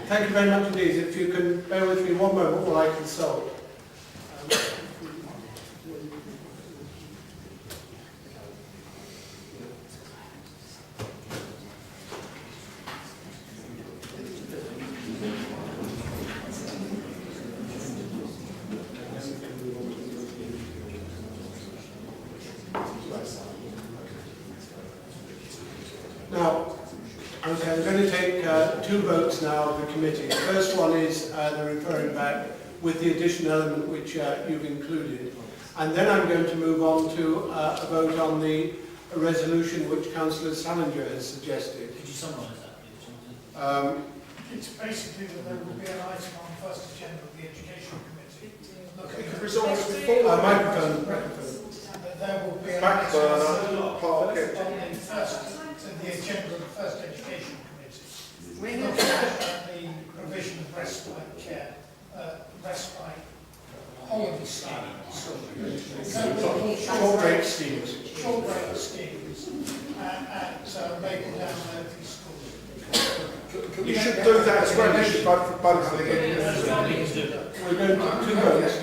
Thank you very much indeed. If you can bear with me one moment while I consult. Now, okay, I'm going to take two votes now of the committee. The first one is the referring back with the additional element which you've included. And then I'm going to move on to a vote on the resolution which Councillor Salinger has suggested. Could you summarise that, please? It's basically that there will be an item on the first agenda of the Education Committee. It could resolve before. Microphone. That there will be an Back item burner, park it. on the agenda of the first Education Committee. Looking at the provision of respite care, respite holiday schemes, Short break schemes. short break schemes at Mapledown Elementary School. You should do that as well. You should vote for both of them. We're going to two votes.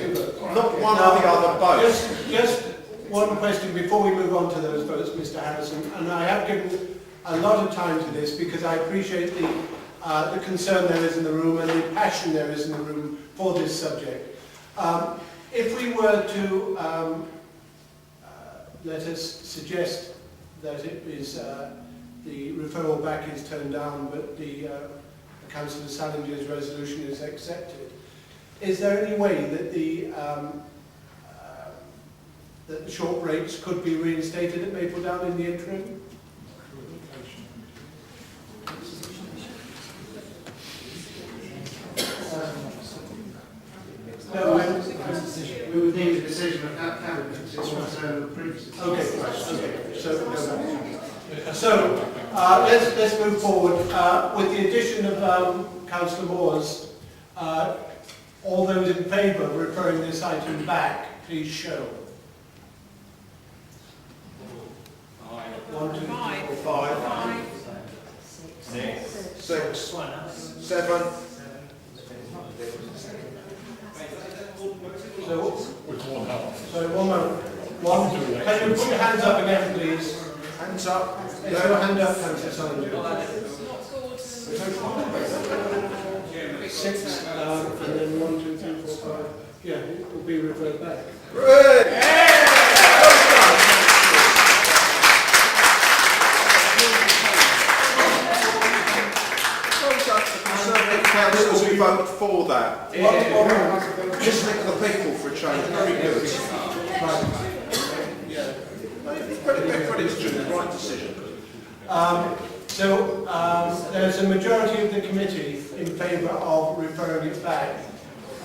Not one or the other, both. Just one question before we move on to those votes, Mr. Harrison, and I have given a lot of time to this because I appreciate the concern there is in the room and the passion there is in the room for this subject. If we were to let us suggest that it is the referral back is turned down, but the Councillor Salinger's resolution is accepted, is there any way that the short breaks could be reinstated at Mapledown in the interim? No, we would need a decision of cabinet. It's also the previous. Okay. So let's move forward with the addition of Councillor Moore's. All those in favour of referring this item back, please show. 1, 2, 3, 4, 5, 6, 7. So one moment. Can you put your hands up again, please? Hands up. Is your hand up, Councillor Salinger? 6, and then 1, 2, 3, 4, 5. Yeah, it will be referred back. Councillors who vote for that. Listening to the people for a change. Very good. Credit's due. Right decision. There's a majority of the committee in favour of referring it back.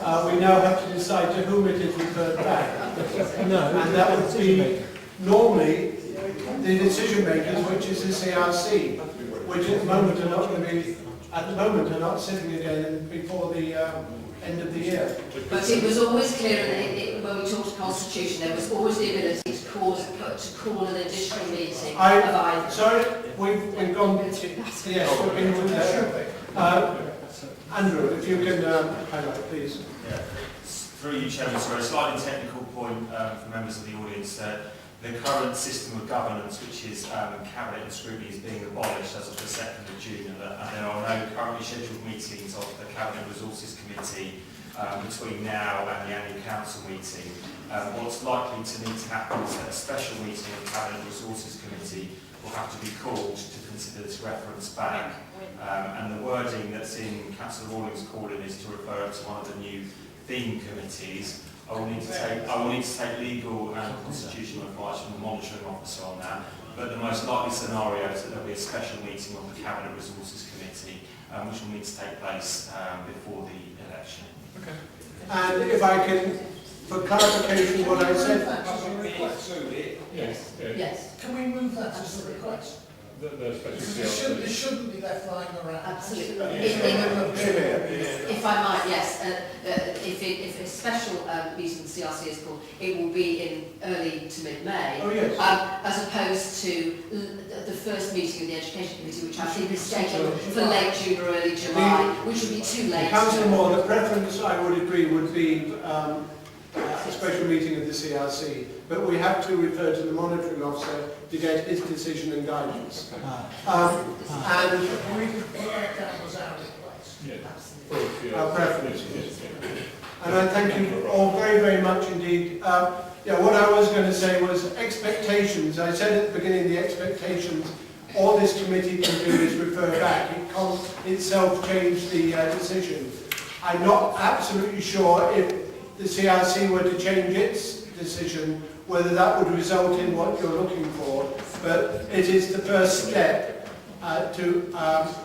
We now have to decide to whom it is referred back. No. And that would be normally the decision makers, which is the CRC, which at the moment are not going to be, are not sitting again before the end of the year. But it was always clear when we talked constitution, there was always the ability to call an additional meeting of either. Sorry, we've gone. Yes, we've been with that. Andrew, if you can highlight, please. Yeah. Through you, Chairman, sorry, a slightly technical point for members of the audience. The current system of governance, which is cabinet and scrutiny, is being abolished as of the 2nd of June, and there are no currently scheduled meetings of the Cabinet Resources Committee between now and the annual council meeting. What's likely to need to happen is that a special meeting of the Cabinet Resources Committee will have to be called to consider this reference back. And the wording that's in Councillor Rawlings' calling is to refer it to one of the new theme committees. I will need to take legal and constitutional advice from the monitoring officer on that. But the most likely scenario is that there will be a special meeting of the Cabinet Resources Committee, which will need to take place before the election. Okay. And if I can, for clarification, what I said. Yes. Yes. Can we move that as a request? Because it shouldn't be left lying around. Absolutely. If if I might, yes, if a special meeting of the CRC is called, it will be in early to mid-May. Oh, yes. As opposed to the first meeting of the Education Committee, which I think is scheduled for late June or early July, which would be too late. Councillor Moore, the preference, I would agree, would be a special meeting of the CRC, but we have to refer to the monitoring officer to get his decision and guidance. And We could put that down as our request. our preference. And I thank you all very, very much indeed. What I was going to say was expectations. I said at the beginning the expectations, all this committee can do is refer back. It can't itself change the decision. I'm not absolutely sure if the CRC were to change its decision, whether that would result in what you're looking for, but it is the first step to...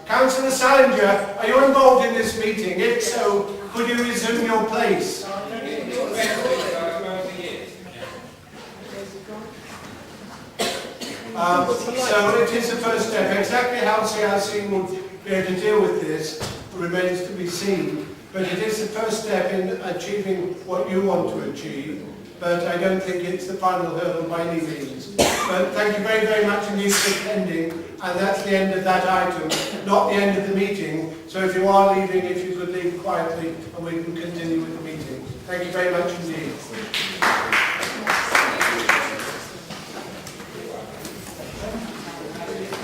Councillor Salinger, are you involved in this meeting? If so, could you resume your place? So it is the first step. Exactly how CRC will be able to deal with this remains to be seen. But it is the first step in achieving what you want to achieve. But I don't think it's the final hurdle by any means. But thank you very, very much indeed for attending. And that's the end of that item, not the end of the meeting. So if you are leaving, if you could leave quietly and we can continue with the meeting. Thank you very much indeed.